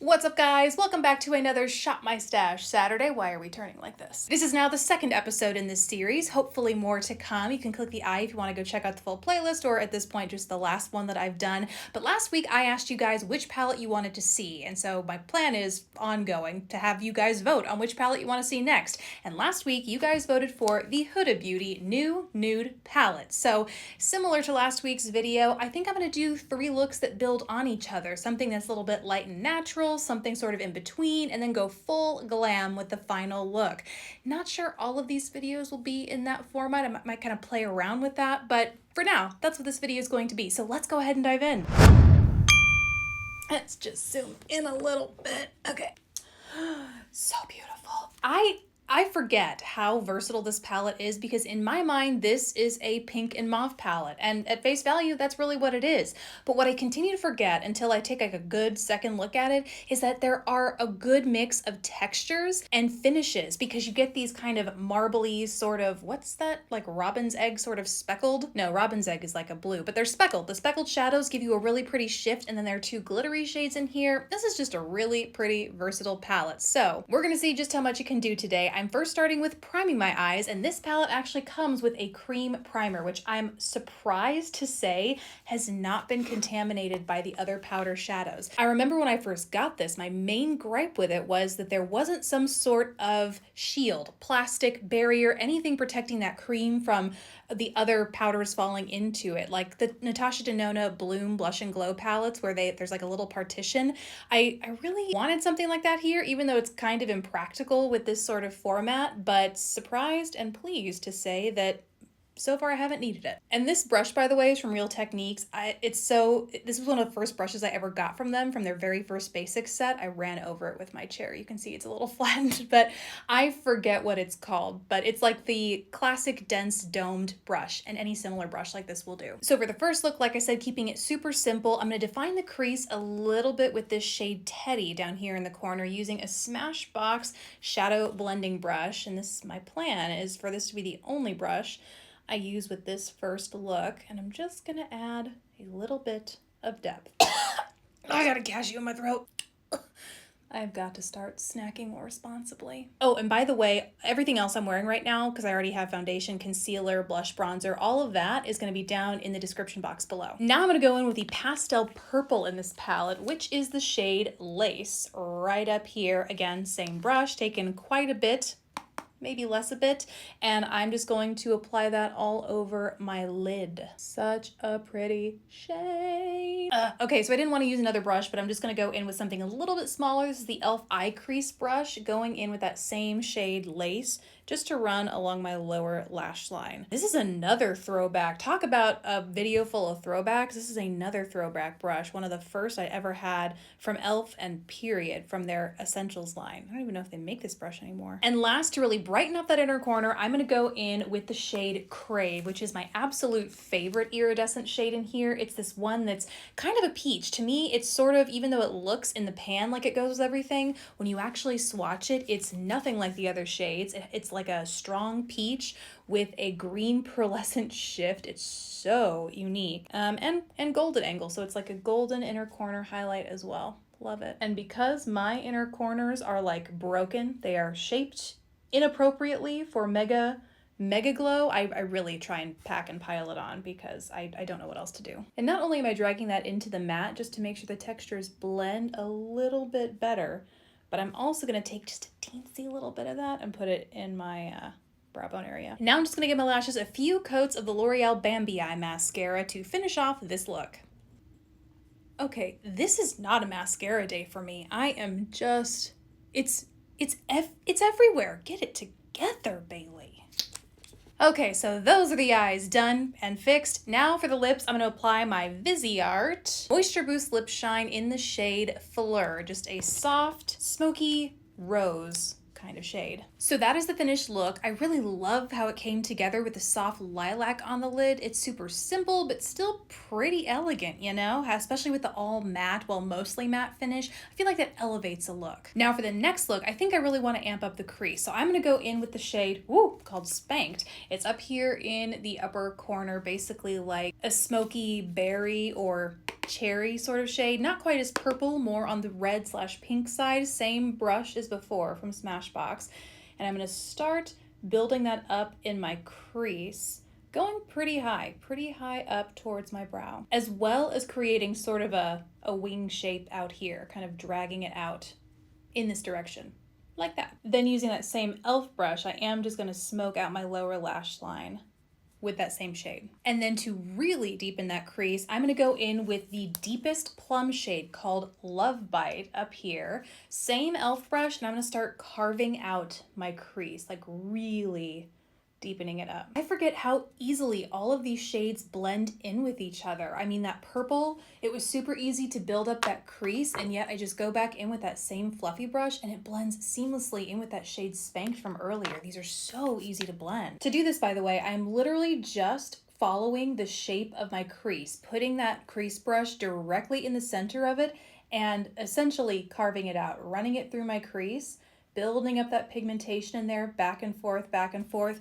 What's up, guys? Welcome back to another Shop My Stash Saturday. Why are we turning like this? This is now the second episode in this series, hopefully more to come. You can click the I if you want to go check out the full playlist, or at this point just the last one that I've done. But last week I asked you guys which palette you wanted to see, and so my plan is ongoing to have you guys vote on which palette you want to see next. And last week you guys voted for the Huda Beauty new Nude palette. So similar to last week's video, I think I'm going to do 3 looks that build on each other, something that's a little bit light and natural, something sort of in between, and then go full glam with the final look. Not sure all of these videos will be in that format. I might kind of play around with that, but for now, that's what this video is going to be. So let's go ahead and dive in. Let's just zoom in a little bit. Okay. So beautiful. I forget how versatile this palette is because in my mind, this is a pink and mauve palette. And at face value, that's really what it is. But what I continue to forget until I take like a good second look at it is that there are a good mix of textures and finishes because you get these kind of marbly sort of, what's that? Like robin's egg sort of speckled? No, robin's egg is like a blue, but they're speckled. The speckled shadows give you a really pretty shift, and then there are 2 glittery shades in here. This is just a really pretty versatile palette. So we're gonna see just how much it can do today. I'm first starting with priming my eyes, and this palette actually comes with a cream primer, which I'm surprised to say has not been contaminated by the other powder shadows. I remember when I first got this, my main gripe with it was that there wasn't some sort of shield, plastic barrier, anything protecting that cream from the other powders falling into it, like the Natasha Denona Bloom Blush and Glow palettes where there's like a little partition. I really wanted something like that here, even though it's kind of impractical with this sort of format, but surprised and pleased to say that so far I haven't needed it. And this brush, by the way, is from Real Techniques. This was one of the first brushes I ever got from them, from their very first basics set. I ran over it with my chair. You can see it's a little flattened, but I forget what it's called, but it's like the classic dense domed brush, and any similar brush like this will do. So for the first look, like I said, keeping it super simple, I'm going to define the crease a little bit with this shade Teddy down here in the corner using a Smashbox shadow blending brush. And my plan is for this to be the only brush I use with this first look, and I'm just gonna add a little bit of depth. I got a cashew in my throat. I've got to start snacking more responsibly. Oh, and by the way, everything else I'm wearing right now, because I already have foundation, concealer, blush, bronzer, all of that is going to be down in the description box below. Now I'm going to go in with the pastel purple in this palette, which is the shade Lace, right up here. Again, same brush, taken quite a bit, maybe less a bit, and I'm just going to apply that all over my lid. Such a pretty shade. Okay, so I didn't want to use another brush, but I'm just going to go in with something a little bit smaller. This is the e.l.f. eye crease brush, going in with that same shade Lace, just to run along my lower lash line. This is another throwback. Talk about a video full of throwbacks. This is another throwback brush, one of the first I ever had from e.l.f. and period, from their Essentials line. I don't even know if they make this brush anymore. And last, to really brighten up that inner corner, I'm going to go in with the shade Crave, which is my absolute favorite iridescent shade in here. It's this one that's kind of a peach. To me, it's sort of, even though it looks in the pan like it goes with everything, when you actually swatch it, it's nothing like the other shades. It's like a strong peach with a green pearlescent shift. It's so unique. And golden angle, so it's like a golden inner corner highlight as well. Love it. And because my inner corners are like broken, they are shaped inappropriately for mega glow, I really try and pack and pile it on because I don't know what else to do. And not only am I dragging that into the matte just to make sure the textures blend a little bit better, but I'm also going to take just a teensy little bit of that and put it in my brow bone area. Now I'm just going to give my lashes a few coats of the L'Oreal Bambi Eye mascara to finish off this look. Okay, this is not a mascara day for me. I am just, it's everywhere. Get it together, Bailey. Okay, so those are the eyes done and fixed. Now for the lips, I'm going to apply my Viseart Moisture Boost Lip Shine in the shade Fleur. Just a soft, smoky rose kind of shade. So that is the finished look. I really love how it came together with the soft lilac on the lid. It's super simple, but still pretty elegant, you know, especially with the all matte, well, mostly matte finish. I feel like that elevates a look. Now for the next look, I think I really want to amp up the crease. So I'm going to go in with the shade, called Spanked. It's up here in the upper corner, basically like a smoky berry or cherry sort of shade. Not quite as purple, more on the red/pink side. Same brush as before from Smashbox. And I'm going to start building that up in my crease, going pretty high up towards my brow, as well as creating sort of a wing shape out here, kind of dragging it out in this direction, like that. Then using that same e.l.f. brush, I am just going to smoke out my lower lash line with that same shade. And then to really deepen that crease, I'm gonna go in with the deepest plum shade called Love Bite up here. Same e.l.f. brush, and I'm gonna start carving out my crease, like really deepening it up. I forget how easily all of these shades blend in with each other. I mean, that purple, it was super easy to build up that crease, and yet I just go back in with that same fluffy brush and it blends seamlessly in with that shade Spanked from earlier. These are so easy to blend. To do this, by the way, I'm literally just following the shape of my crease, putting that crease brush directly in the center of it and essentially carving it out, running it through my crease, building up that pigmentation in there, back and forth,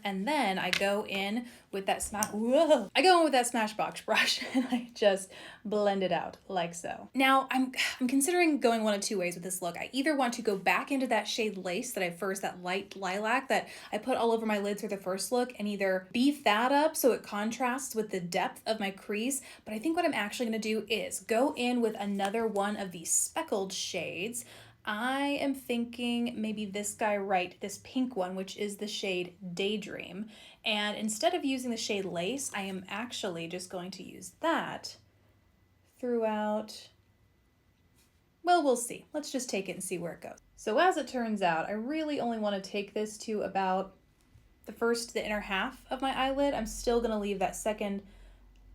and then I go in with that Smashbox brush and I just blend it out like so. Now I'm considering going one of two ways with this look. I either want to go back into that shade Lace that light lilac that I put all over my lids for the first look, and either beef that up so it contrasts with the depth of my crease, but I think what I'm actually gonna do is go in with another one of these speckled shades. I am thinking maybe this guy this pink one, which is the shade Daydream. And instead of using the shade Lace, I am actually just going to use that throughout. Well, we'll see. Let's just take it and see where it goes. So as it turns out, I really only want to take this to about the inner half of my eyelid. I'm still going to leave that second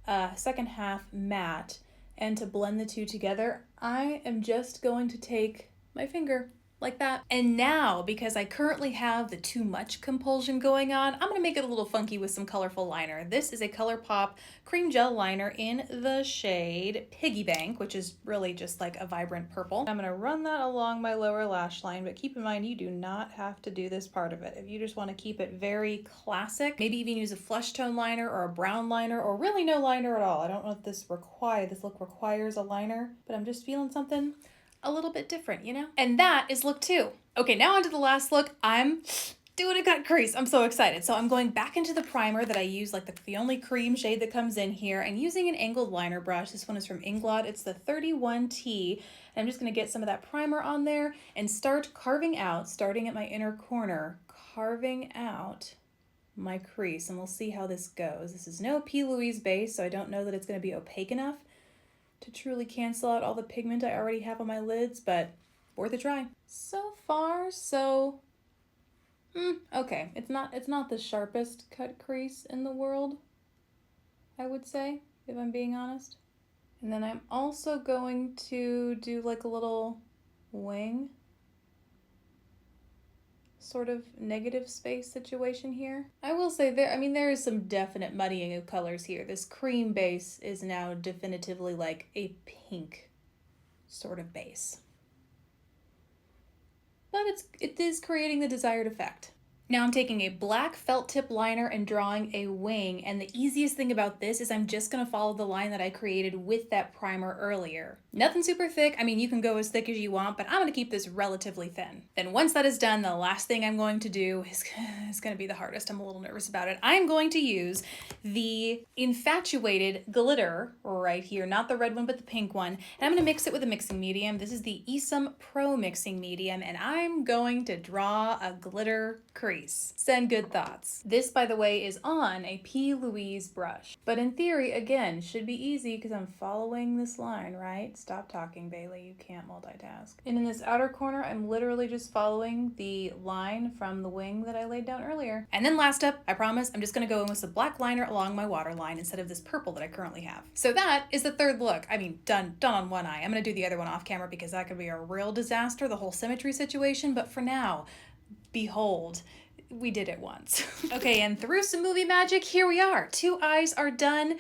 half matte. And to blend the two together, I am just going to take my finger like that. And now, because I currently have the too much compulsion going on, I'm gonna make it a little funky with some colorful liner. This is a ColourPop cream gel liner in the shade Piggy Bank, which is really just like a vibrant purple. I'm gonna run that along my lower lash line, but keep in mind you do not have to do this part of it. If you just want to keep it very classic, maybe even use a flesh tone liner or a brown liner, or really no liner at all. I don't know if this look requires a liner, but I'm just feeling something a little bit different, you know? And that is look 2. Okay, now onto the last look. I'm doing a cut crease. I'm so excited. So I'm going back into the primer that I use, like the only cream shade that comes in here, and using an angled liner brush. This one is from Inglot. It's the 31T. And I'm just gonna get some of that primer on there and start carving out, starting at my inner corner, carving out my crease, and we'll see how this goes. This is no P. Louise base, so I don't know that it's gonna be opaque enough to truly cancel out all the pigment I already have on my lids, but worth a try. So far, so okay. It's not the sharpest cut crease in the world, I would say, if I'm being honest. And then I'm also going to do like a little wing, sort of negative space situation here. I will say there is some definite muddying of colors here. This cream base is now definitively like a pink sort of base. But it is creating the desired effect. Now I'm taking a black felt tip liner and drawing a wing, and the easiest thing about this is I'm just gonna follow the line that I created with that primer earlier. Nothing super thick. I mean, you can go as thick as you want, but I'm gonna keep this relatively thin. Then once that is done, the last thing I'm going to do is gonna be the hardest. I'm a little nervous about it. I'm going to use the Infatuated glitter right here, not the red one, but the pink one. And I'm gonna mix it with a mixing medium. This is the Esam Pro mixing medium, and I'm going to draw a glitter crease. Send good thoughts. This, by the way, is on a P. Louise brush. But in theory, again, should be easy because I'm following this line, right? Stop talking, Bailey. You can't multitask. And in this outer corner, I'm literally just following the line from the wing that I laid down earlier. And then last up, I promise, I'm just gonna go in with some black liner along my waterline instead of this purple that I currently have. So that is the third look. I mean, done on one eye. I'm gonna do the other one off camera because that could be a real disaster, the whole symmetry situation. But for now, behold, we did it once. Okay, and through some movie magic, here we are. 2 eyes are done.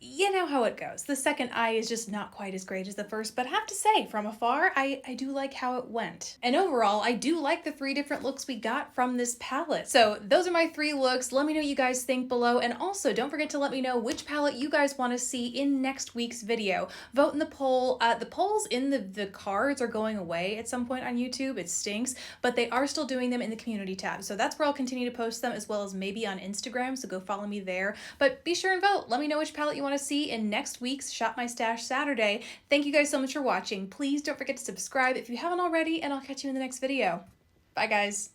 you know how it goes. The second eye is just not quite as great as the first, but I have to say, from afar, I do like how it went. And overall, I do like the 3 different looks we got from this palette. So those are my 3 looks. Let me know what you guys think below. And also, don't forget to let me know which palette you guys want to see in next week's video. Vote in the poll. The polls in the cards are going away at some point on YouTube. It stinks, but they are still doing them in the community tab. So that's where I'll continue to post them, as well as maybe on Instagram. So go follow me there. But be sure and vote. Let me know which palette you want to see in next week's Shop My Stash Saturday. Thank you guys so much for watching. Please don't forget to subscribe if you haven't already, and I'll catch you in the next video. Bye, guys.